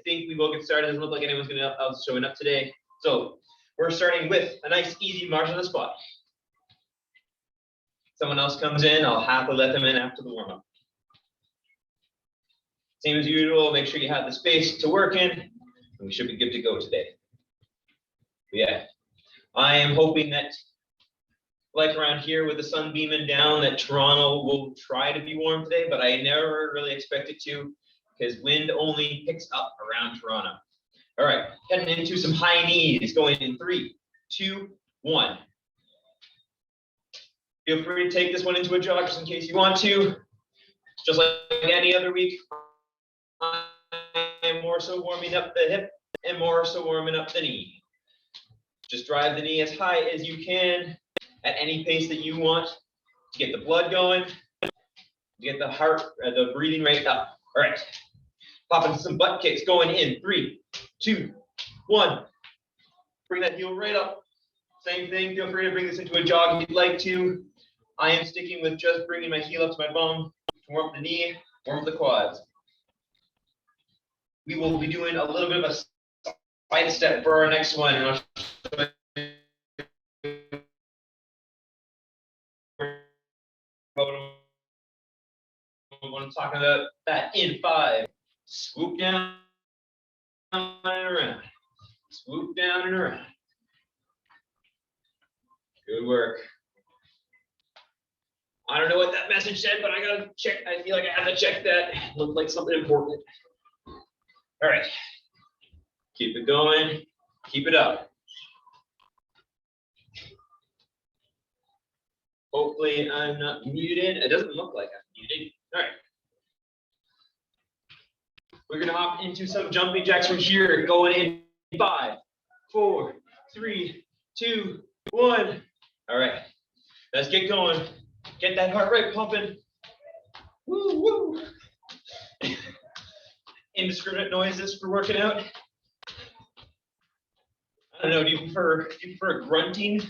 think we will get started. It doesn't look like anyone's showing up today. So we're starting with a nice easy march on the spot. Someone else comes in, I'll happily let them in after the warm-up. Same as usual, make sure you have the space to work in, and we should be good to go today. But yeah, I am hoping that, like around here with the sun beaming down, that Toronto will try to be warm today, but I never really expect it to, because wind only picks up around Toronto. All right, heading into some high knees, going in 3, 2, 1. Feel free to take this one into a jog just in case you want to. Just like any other week, I am more so warming up the hip and more so warming up the knee. Just drive the knee as high as you can at any pace that you want to get the blood going, to get the heart, the breathing rate up. All right, popping some butt kicks, going in 3, 2, 1. Bring that heel right up. Same thing, feel free to bring this into a jog if you'd like to. I am sticking with just bringing my heel up to my bum to warm up the knee, warm up the quads. We will be doing a little bit of a side step for our next one. And I'll show you what I'm talking about. That in 5. Swoop down and around. Swoop down and around. Good work. I don't know what that message said, but I gotta check. I feel like I have to check that. It looked like something important. All right. Keep it going. Keep it up. Hopefully I'm not muted. It doesn't look like I'm muted. All right. We're gonna hop into some jumping jacks from here. Going in 5, 4, 3, 2, 1. All right. Let's get going. Get that heart rate pumping. Woo, woo. Indiscriminate noises for working out. I don't know, do you prefer grunting?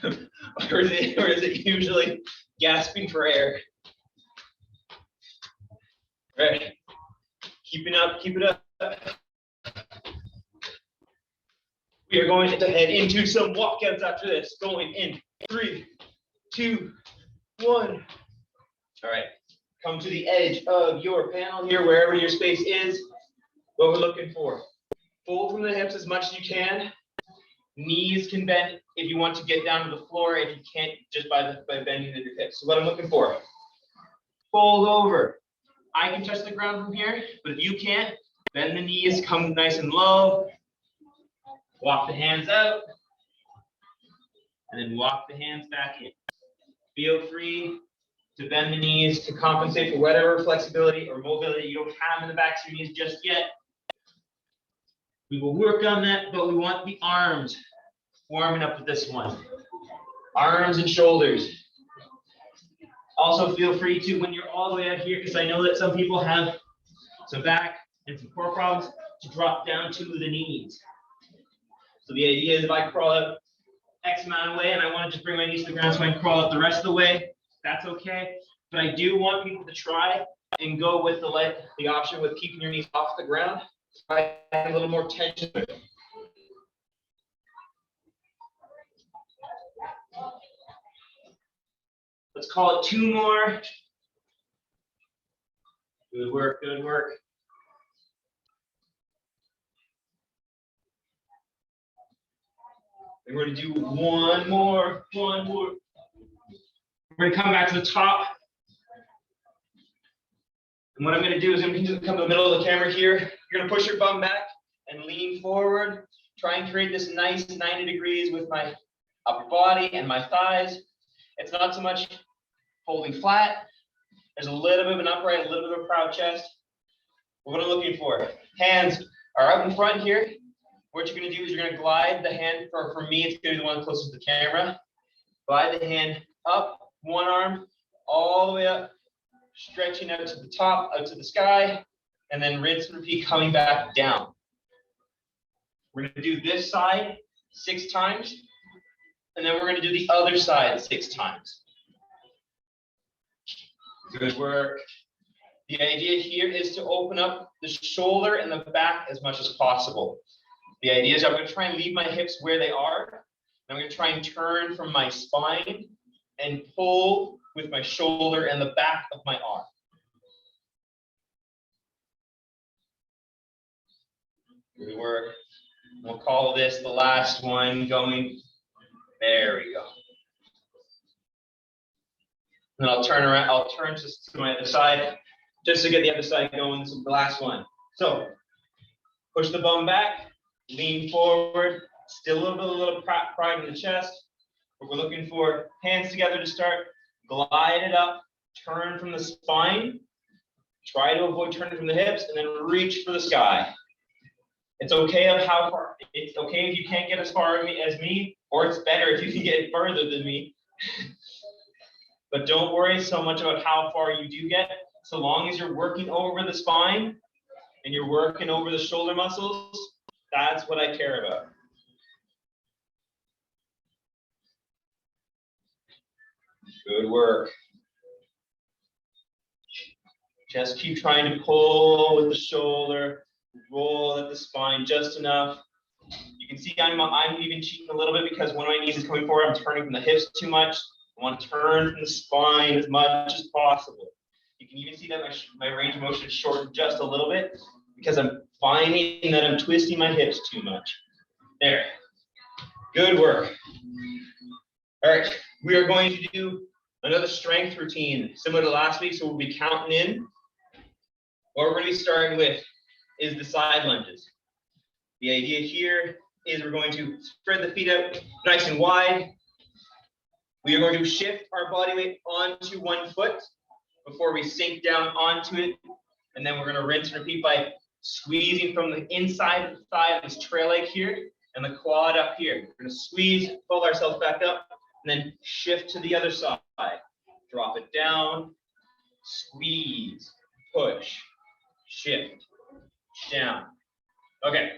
or is it usually gasping for air? All right. Keep it up. We are going to head into some walkouts after this. Going in 3, 2, 1. All right, come to the edge of your panel here, wherever your space is. What we're looking for. Pull from the hips as much as you can. Knees can bend if you want to get down to the floor. If you can't, just by bending your hips. So what I'm looking for. Fold over. I can touch the ground from here, but if you can't, bend the knees, come nice and low. Walk the hands out. And then walk the hands back in. Feel free to bend the knees to compensate for whatever flexibility or mobility you don't have in the backs of your knees just yet. We will work on that, but we want the arms warming up with this one. Arms and shoulders. Also feel free to, when you're all the way out here, because I know that some people have some back and some core problems, to drop down to the knees. So the idea is if I crawl up X amount of way and I want to just bring my knees to the ground so I can crawl up the rest of the way, that's okay. But I do want people to try and go with the option with keeping your knees off the ground. Try a little more tension. Let's call it 2 more. Good work, good work. And we're going to do one more. We're going to come back to the top. And what I'm going to do is I'm going to come to the middle of the camera here. You're going to push your bum back and lean forward. Try and create this nice 90 degrees with my upper body and my thighs. It's not so much holding flat. There's a little bit of an upright, a little bit of a proud chest. What I'm looking for. Hands are up in front here. What you're going to do is you're going to glide the hand, for me, it's going to be the one closest to the camera. Glide the hand up, one arm, all the way up, stretching out to the top, out to the sky, and then rinse and repeat, coming back down. We're going to do this side 6 times, and then we're going to do the other side 6 times. Good work. The idea here is to open up the shoulder and the back as much as possible. The idea is I'm going to try and leave my hips where they are. I'm going to try and turn from my spine and pull with my shoulder and the back of my arm. Good work. We'll call this the last one going. There we go. And I'll turn around, I'll turn to my other side just to get the other side going. This is the last one. So push the bum back, lean forward, still a little pride in the chest. But we're looking for hands together to start, glide it up, turn from the spine, try to avoid turning from the hips, and then reach for the sky. It's okay of how far, it's okay if you can't get as far as me, or it's better if you can get further than me. But don't worry so much about how far you do get, so long as you're working over the spine and you're working over the shoulder muscles, that's what I care about. Good work. Just keep trying to pull with the shoulder, roll at the spine just enough. You can see I'm even cheating a little bit because one of my knees is coming forward. I'm turning from the hips too much. I want to turn from the spine as much as possible. You can even see that my range of motion is shortened just a little bit because I'm finding that I'm twisting my hips too much. There. Good work. All right, we are going to do another strength routine similar to last week, so we'll be counting in. What we're going to be starting with is the side lunges. The idea here is we're going to spread the feet out nice and wide. We are going to shift our body weight onto one foot before we sink down onto it. And then we're going to rinse and repeat by squeezing from the inside of the thigh of this trail leg here and the quad up here. We're going to squeeze, pull ourselves back up, and then shift to the other side. Drop it down, squeeze, push, shift, down. Okay.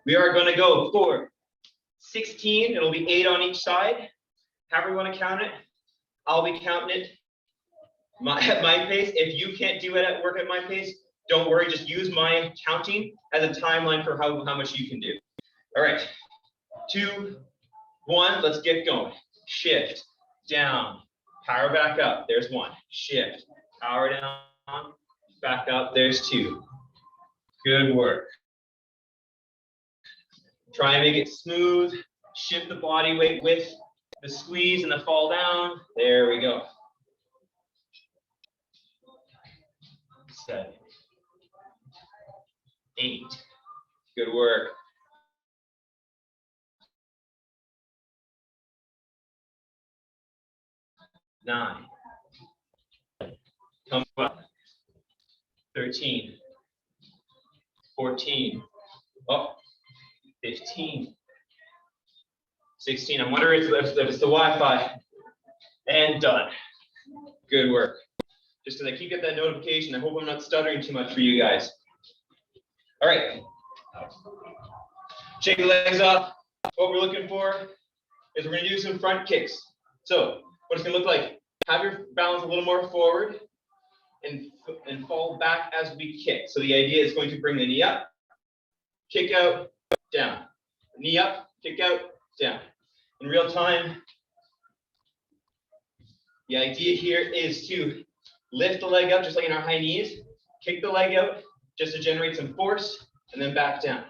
We are going to go for 16. It'll be 8 on each side. However you want to count it, I'll be counting it at my pace. If you can't do it at work at my pace, don't worry. Just use my counting as a timeline for how much you can do. All right. 2, 1. Let's get going. Shift, down, power back up. There's 1. Shift, power down, back up. There's 2. Good work. Try and make it smooth. Shift the body weight with the squeeze and the fall down. There we go. 7, 8. Good work. 9. Come up. 13. 14. Oh, 15. 16. I'm wondering if it's the Wi-Fi. And done. Good work. Just because I keep getting that notification, I hope I'm not stuttering too much for you guys. All right. Shake the legs off. What we're looking for is we're going to do some front kicks. So what it's going to look like, have your balance a little more forward and fall back as we kick. So the idea is going to bring the knee up, kick out, down. Knee up, kick out, down. In real time, the idea here is to lift the leg up just like in our high knees, kick the leg out just to generate some force, and then back down.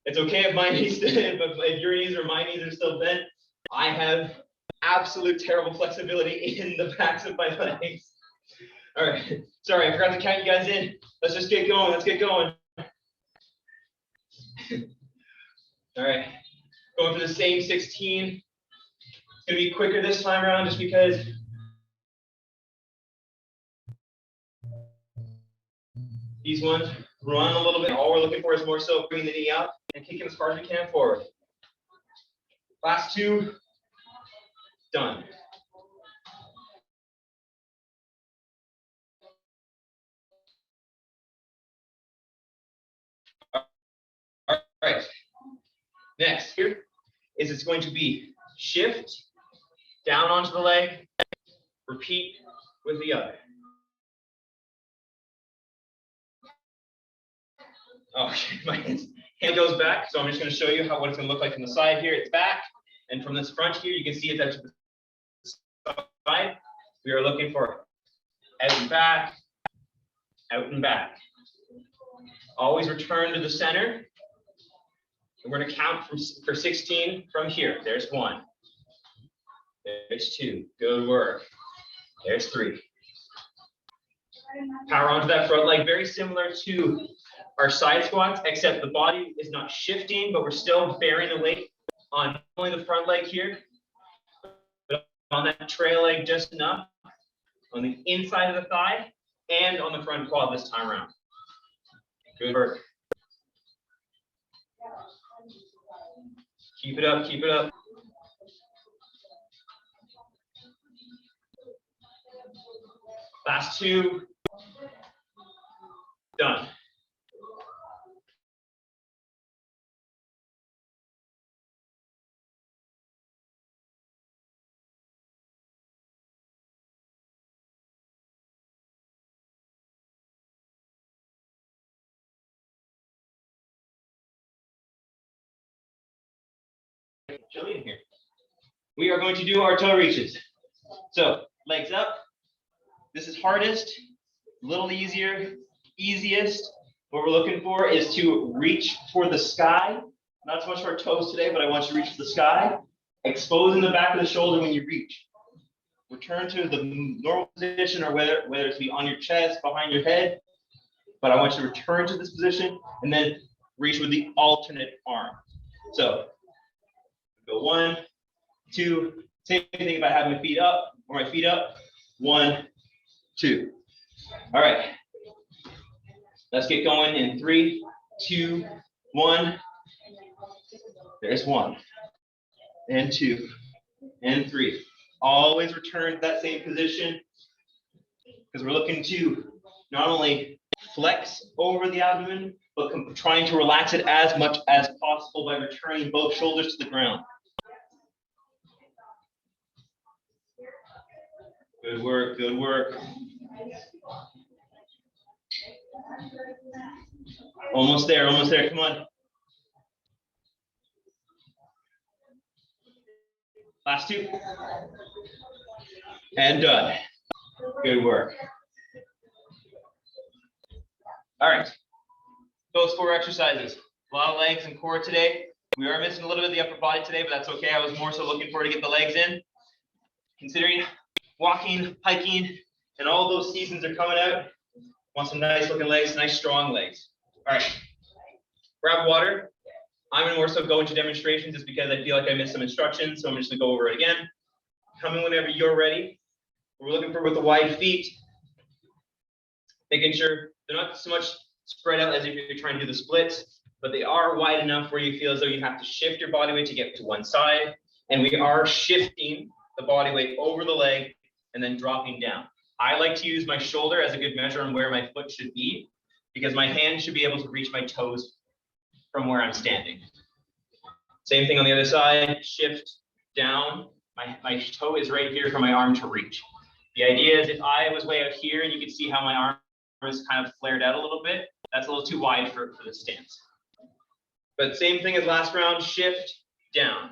It's okay if my knees, if your knees or my knees are still bent. I have absolute terrible flexibility in the backs of my legs. All right, sorry, I forgot to count you guys in. Let's just get going, let's get going. All right, going for the same 16. It's gonna be quicker this time around just because these ones run a little bit. All we're looking for is more so bringing the knee up and kicking as far as we can forward. Last 2, done. All right. Next here is it's going to be shift down onto the leg, Repeat with the other. Oh, my hand goes back, so I'm just going to show you what it's going to look like from the side here. It's back, and from this front here, you can see it's out to the side. We are looking for out and back, out and back. Always return to the center. And we're going to count for 16 from here. There's 1. There's 2. Good work. There's 3. Power onto that front leg, very similar to our side squats, except the body is not shifting, but we're still bearing the weight on only the front leg here, but on that trail leg just enough, on the inside of the thigh, and on the front quad this time around. Good work. Keep it up, keep it up. Last 2. Done. Jillian here. We are going to do our toe reaches. So legs up. This is hardest, a little easier, easiest. What we're looking for is to reach for the sky. Not so much for our toes today, but I want you to reach for the sky. Exposing the back of the shoulder when you reach. Return to the normal position, or whether it's be on your chest, behind your head. But I want you to return to this position and then reach with the alternate arm. So go 1, 2. Same thing if I have my feet up or my feet up. 1, 2. All right. Let's get going in 3, 2, 1. There's 1 and 2 and 3. Always return to that same position because we're looking to not only flex over the abdomen, but trying to relax it as much as possible by returning both shoulders to the ground. Good work, good work. Almost there, come on. Last 2. And done. Good work. All right, those 4 exercises. A lot of legs and core today. We are missing a little bit of the upper body today, but that's okay. I was more so looking forward to get the legs in. Considering walking, hiking, and all those seasons are coming out, want some nice looking legs, nice strong legs. All right, grab water. I'm gonna more so go into demonstrations just because I feel like I missed some instructions, so I'm just gonna go over it again. Come in whenever you're ready. We're looking for with the wide feet, making sure they're not so much spread out as if you're trying to do the splits, but they are wide enough where you feel as though you have to shift your body weight to get to one side, and we are shifting the body weight over the leg and then dropping down. I like to use my shoulder as a good measure on where my foot should be, because my hand should be able to reach my toes from where I'm standing. Same thing on the other side, shift down. My toe is right here for my arm to reach. The idea is if I was way out here, and you can see how my arm is kind of flared out a little bit, that's a little too wide for the stance. But same thing as last round, shift down,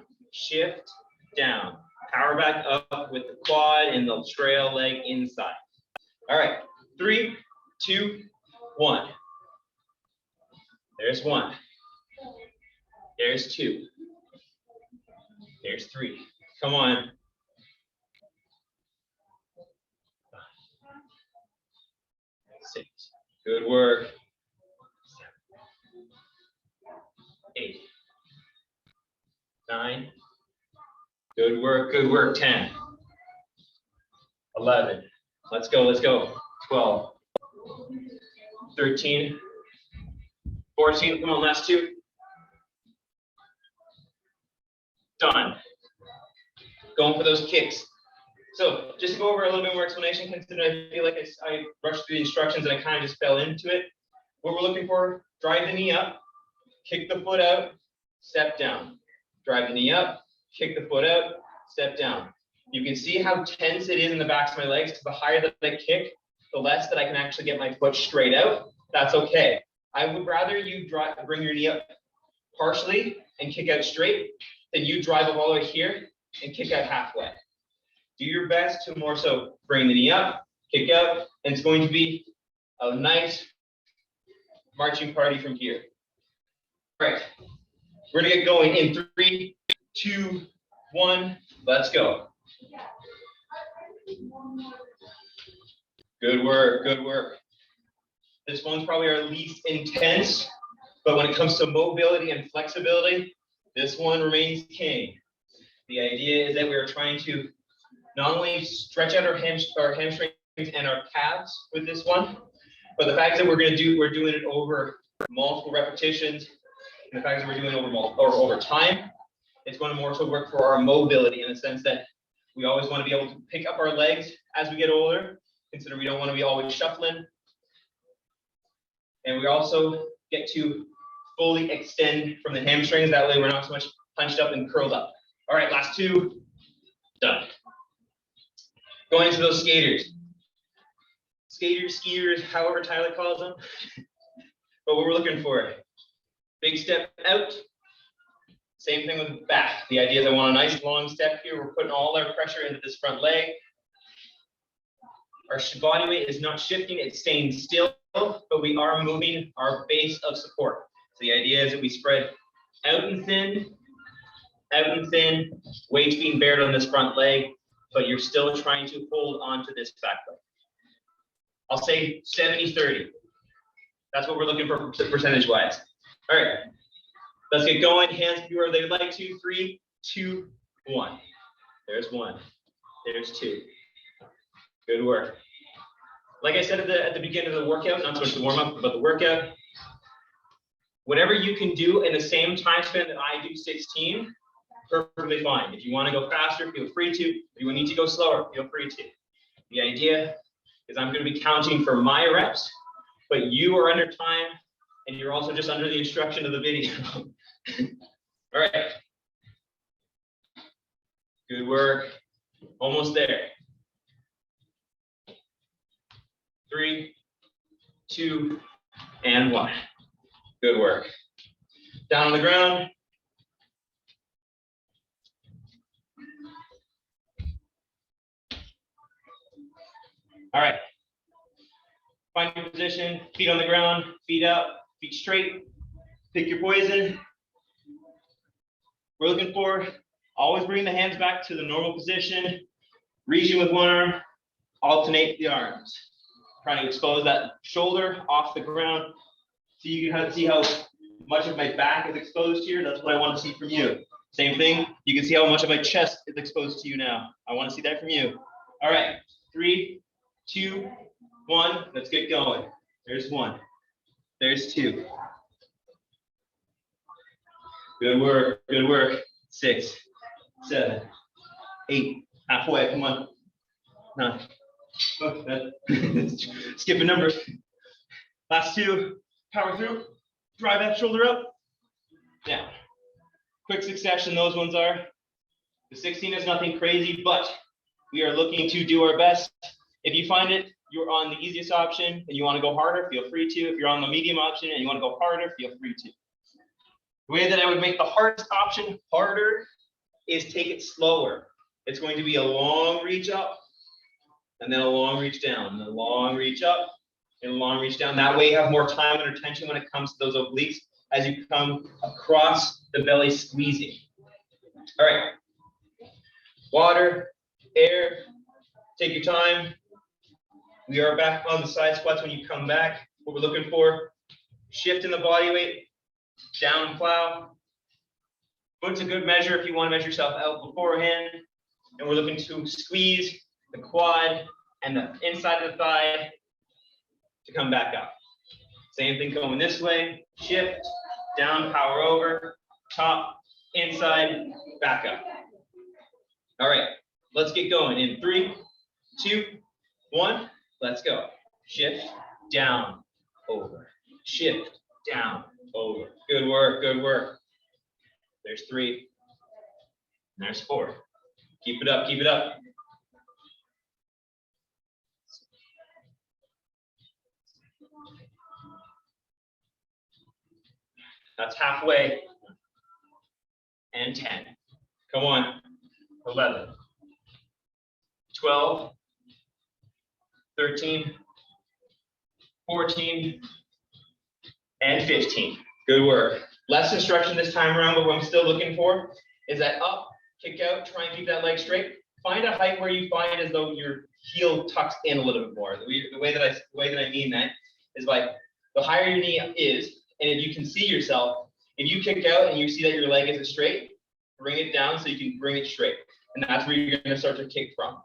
power back up with the quad and the trail leg inside. All right, 3, 2, 1. There's 1. There's 2. There's 3. Come on. 5, 6. Good work. 7, 8, 9. Good work, good work. 10, 11. Let's go. 12, 13, 14. Come on, last 2. Done. Going for those kicks. So just to go over a little bit more explanation, considering I feel like I rushed through the instructions and I kind of just fell into it. What we're looking for, drive the knee up, kick the foot out, step down. Drive the knee up, kick the foot out, step down. You can see how tense it is in the backs of my legs, because the higher that I kick, the less that I can actually get my foot straight out. That's okay. I would rather you bring your knee up partially and kick out straight than you drive it all the way here and kick out halfway. Do your best to more so bring the knee up, kick out, and it's going to be a nice marching party from here. All right, we're gonna get going in 3, 2, 1, let's go. Good work, good work. This one's probably our least intense, but when it comes to mobility and flexibility, this one remains king. The idea is that we are trying to not only stretch out our hamstrings and our calves with this one, but the fact that we're doing it over multiple repetitions, and the fact that we're doing it over time, it's going to more so work for our mobility, in the sense that we always want to be able to pick up our legs as we get older. Consider we don't want to be always shuffling. And we also get to fully extend from the hamstrings. That way we're not so much hunched up and curled up. All right, last 2, done. Going into those skaters. Skaters, skiers, however Tyler calls them. But what we're looking for, big step out. Same thing with the back. The idea is I want a nice long step here. We're putting all our pressure into this front leg. Our body weight is not shifting, it's staying still, but we are moving our base of support. So the idea is that we spread out and thin, weight's being bared on this front leg, but you're still trying to hold on to this back leg. I'll say 70-30. That's what we're looking for percentage-wise. All right, let's get going. Hands where they like to. 3, 2, 1. There's 1. There's 2. Good work. Like I said at the beginning of the workout, not so much the warm-up, but the workout, whatever you can do in the same time span that I do 16, perfectly fine. If you want to go faster, feel free to. If you need to go slower, feel free to. The idea is I'm going to be counting for my reps, but you are under time, and you're also just under the instruction of the video. All right. Good work. Almost there. 3, 2, and 1. Good work. Down on the ground. All right. Find your position, feet on the ground, feet up, feet straight. Pick your poison. We're looking for, always bring the hands back to the normal position. Reaching with one arm, alternate the arms. Trying to expose that shoulder off the ground. So you can see how much of my back is exposed here. That's what I want to see from you. Same thing, you can see how much of my chest is exposed to you now. I want to see that from you. All right, 3, 2, 1, let's get going. There's 1, there's 2. Good work, good work. 6, 7, 8, halfway, come on. 9. Oh, skipping numbers. Last 2, power through, drive that shoulder up, down. Quick succession, those ones are. The 16 is nothing crazy, but we are looking to do our best. If you find it, you're on the easiest option and you want to go harder, feel free to. If you're on the medium option and you want to go harder, feel free to. The way that I would make the hardest option harder is take it slower. It's going to be a long reach up, and then a long reach down, and a long reach up, and a long reach down. That way you have more time under tension when it comes to those obliques as you come across the belly squeezing. All right. Water, air, take your time. We are back on the side squats when you come back. What we're looking for, shift in the body weight, down plow. Foot's a good measure if you want to measure yourself out beforehand. And we're looking to squeeze the quad and the inside of the thigh to come back up. Same thing going this way, shift, down, power over, top, inside, back up. All right, let's get going in 3, 2, 1, let's go. Shift, down, over, shift, down, over. Good work, good work. There's 3, and there's 4. Keep it up, keep it up. That's halfway. And 10. Come on. 11. 12. 13. 14. And 15. Good work. Less instruction this time around, but what I'm still looking for is that up, kick out, try and keep that leg straight. Find a height where you find as though your heel tucks in a little bit more. The way that I mean that is like the higher your knee is, and if you can see yourself, if you kick out and you see that your leg isn't straight, bring it down so you can bring it straight. And that's where you're going to start to kick from.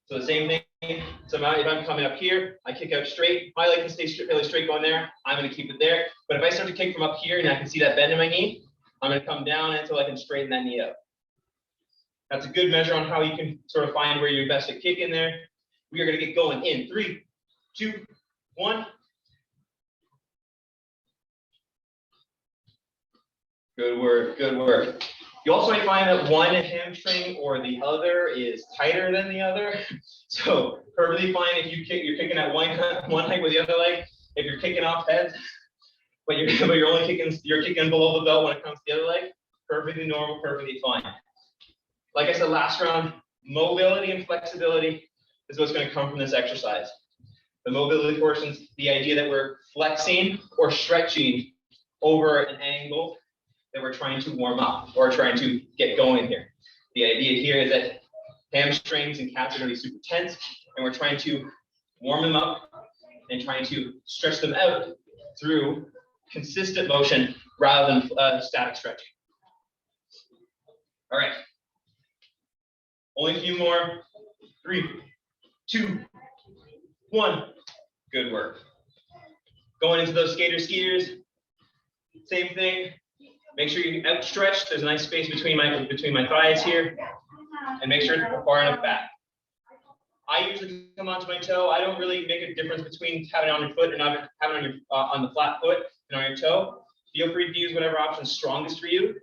So the same thing, so now if I'm coming up here, I kick out straight, my leg can stay fairly straight going there, I'm going to keep it there. But if I start to kick from up here and I can see that bend in my knee, I'm going to come down until I can straighten that knee out. That's a good measure on how you can sort of find where you're best to kick in there. We are going to get going in 3, 2, 1. Good work, good work. You also might find that one hamstring or the other is tighter than the other. So perfectly fine if you're kicking at one height with the other leg. If you're kicking off heads, but you're only kicking below the belt when it comes to the other leg, perfectly normal, perfectly fine. Like I said last round, mobility and flexibility is what's going to come from this exercise. The mobility portions, the idea that we're flexing or stretching over an angle that we're trying to warm up or trying to get going here. The idea here is that hamstrings and calves are going to be super tense, and we're trying to warm them up and trying to stretch them out through consistent motion rather than static stretching. All right. Only a few more. 3, 2, 1. Good work. Going into those skaters. Same thing. Make sure you outstretch. There's a nice space between my thighs here, and make sure it's far enough back. I usually come onto my toe. I don't really make a difference between having it on your foot and having it on the flat foot and on your toe. Feel free to use whatever option is strongest for you.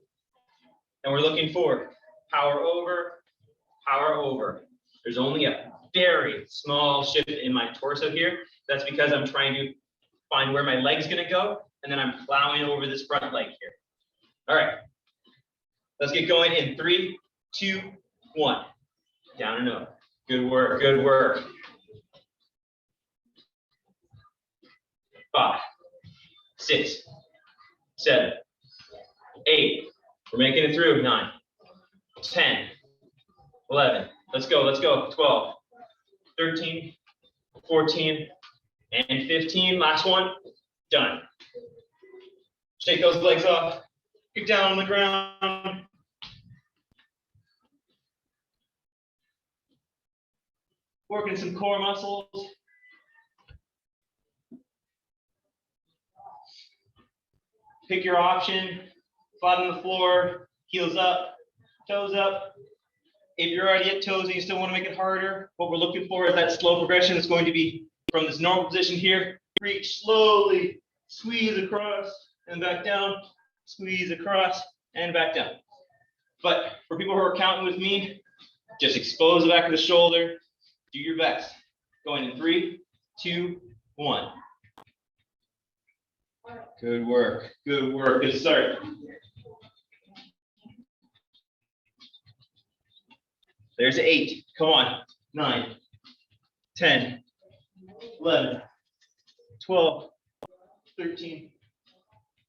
And we're looking for power over, power over. There's only a very small shift in my torso here. That's because I'm trying to find where my leg's gonna go, and then I'm plowing over this front leg here. All right, let's get going in 3, 2, 1. Down and over. Good work, good work. 5, 6, 7, 8. We're making it through. 9, 10, 11. Let's go, let's go. 12, 13, 14, and 15. Last one. Done. Shake those legs off. Kick down on the ground. Working some core muscles. Pick your option. Flat on the floor, heels up, toes up. If you're already at toes and you still want to make it harder, what we're looking for is that slow progression. It's going to be from this normal position here. Reach slowly, squeeze across and back down. Squeeze across and back down. But for people who are counting with me, just expose the back of the shoulder. Do your best. Going in 3, 2, 1. Good work. Good work. Good start. There's 8. Come on. 9, 10, 11, 12, 13,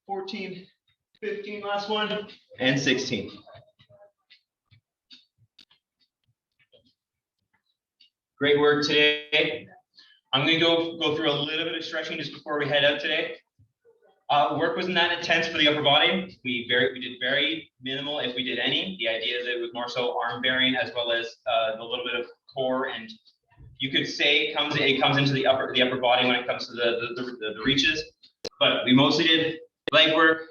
14, 15, last one, and 16. Great work today. I'm going to go through a little bit of stretching just before we head out today. Work wasn't that intense for the upper body. We did very minimal, if we did any. The idea is it was more so arm bearing as well as a little bit of core, and you could say it comes into the upper body when it comes to the reaches. But we mostly did leg work.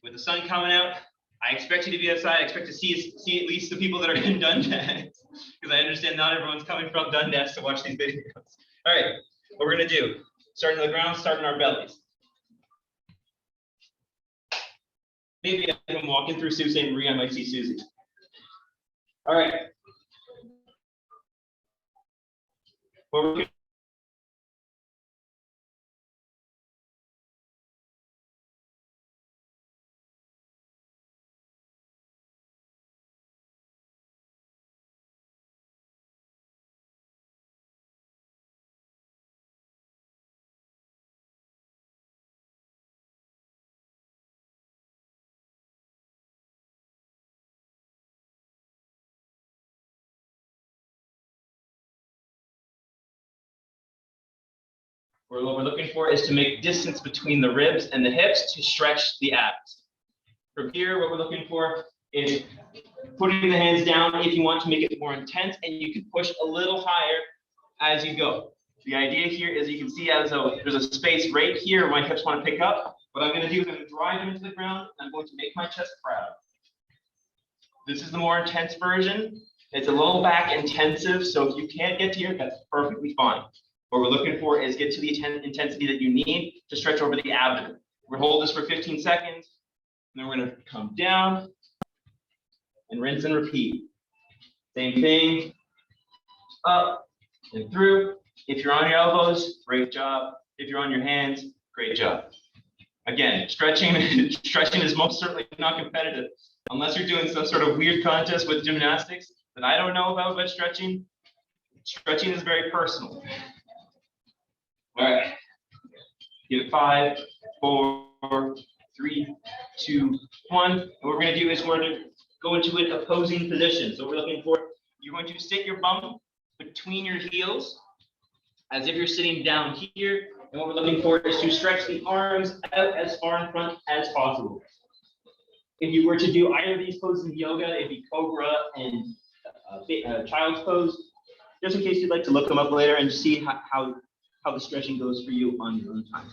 With the sun coming out, I expect you to be outside. I expect to see at least the people that are in Dundas, because I understand not everyone's coming from Dundas to watch these videos. All right, what we're gonna do, starting on the ground, starting our bellies. Maybe I'm walking through Sault Ste. Marie, I might see Susie. All right, What we're looking for is to make distance between the ribs and the hips to stretch the abs. From here, what we're looking for is putting the hands down if you want to make it more intense, and you can push a little higher as you go. The idea here is you can see as though there's a space right here my hips want to pick up. What I'm going to do is I'm going to drive them into the ground. I'm going to make my chest proud. This is the more intense version. It's a low back intensive, so if you can't get to here, that's perfectly fine. What we're looking for is get to the intensity that you need to stretch over the abdomen. We'll hold this for 15 seconds, and then we're going to come down and rinse and repeat. Same thing, up and through. If you're on your elbows, great job. If you're on your hands, great job. Again, stretching is most certainly not competitive. Unless you're doing some sort of weird contest with gymnastics that I don't know about, but stretching is very personal. All right, give it 5, 4, 3, 2, 1. And what we're going to do is we're going to go into an opposing position. So we're looking for, you're going to stick your bum between your heels as if you're sitting down here. And what we're looking for is to stretch the arms out as far in front as possible. If you were to do either of these poses in yoga, it'd be Cobra and Child's Pose. Just in case you'd like to look them up later and see how the stretching goes for you on your own time.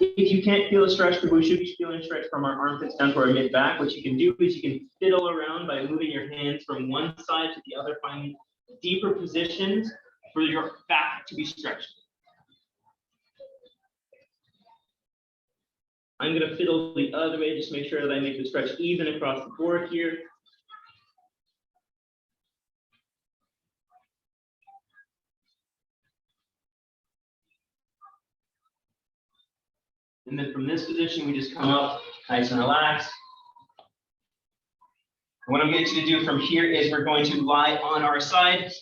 If you can't feel a stretch, but we should be feeling a stretch from our armpits down to our mid back. What you can do is you can fiddle around by moving your hands from one side to the other, finding deeper positions for your back to be stretched. I'm going to fiddle the other way, just make sure that I make the stretch even across the board here. And then from this position, we just come up nice and relaxed. What I'm going to do from here is we're going to lie on our side.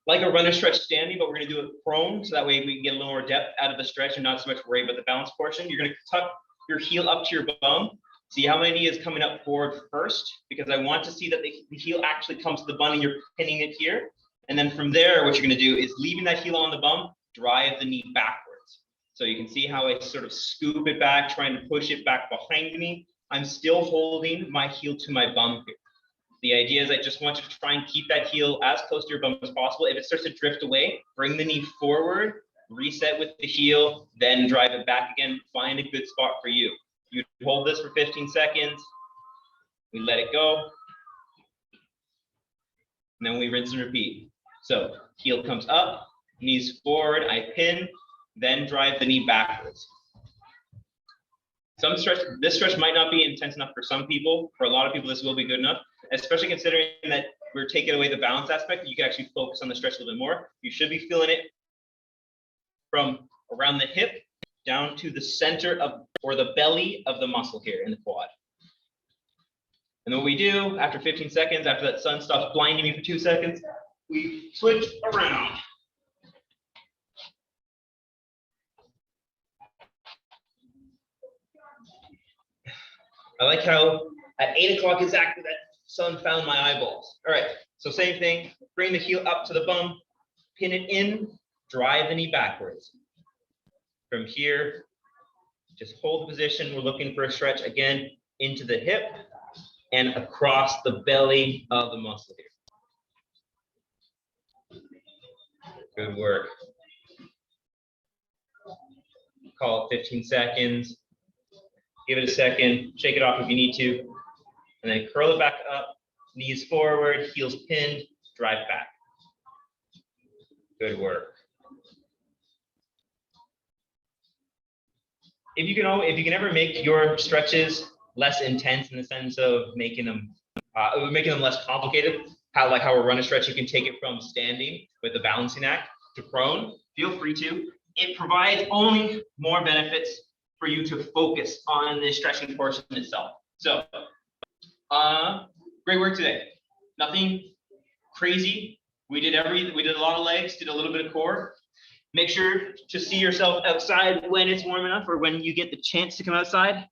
Like a runner stretch standing, but we're going to do it prone, so that way we can get a little more depth out of the stretch and not so much worry about the balance portion. You're going to tuck your heel up to your bum. See how my knee is coming up forward first, because I want to see that the heel actually comes to the bum and you're pinning it here. And then from there, what you're going to do is leaving that heel on the bum, drive the knee backwards. So you can see how I sort of scoop it back, trying to push it back behind me. I'm still holding my heel to my bum here. The idea is I just want you to try and keep that heel as close to your bum as possible. If it starts to drift away, bring the knee forward, reset with the heel, then drive it back again. Find a good spot for you. You hold this for 15 seconds. We let it go. And then we rinse and repeat. So heel comes up, knees forward, I pin, then drive the knee backwards. This stretch might not be intense enough for some people. For a lot of people, this will be good enough, especially considering that we're taking away the balance aspect. You can actually focus on the stretch a little bit more. You should be feeling it from around the hip down to the center of, or the belly of the muscle here in the quad. And then what we do after 15 seconds, after that sun stops blinding me for 2 seconds, we switch around. I like how at 8 o'clock exactly that sun found my eyeballs. All right, so same thing, bring the heel up to the bum, pin it in, drive the knee backwards. From here, just hold the position. We're looking for a stretch again into the hip and across the belly of the muscle here. Good work. Call it 15 seconds. Give it a second, shake it off if you need to, and then curl it back up, knees forward, heels pinned, drive back. Good work. If you can ever make your stretches less intense in the sense of making them less complicated. How a run and stretch, you can take it from standing with the balancing act to prone. Feel free to. It provides only more benefits for you to focus on the stretching portion itself. So, great work today. Nothing crazy. We did a lot of legs, did a little bit of core. Make sure to see yourself outside when it's warm enough or when you get the chance to come outside.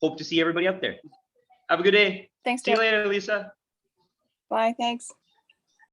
Hope to see everybody up there. Have a good day. Thanks, See you Jeff. later, Lisa. Bye, thanks.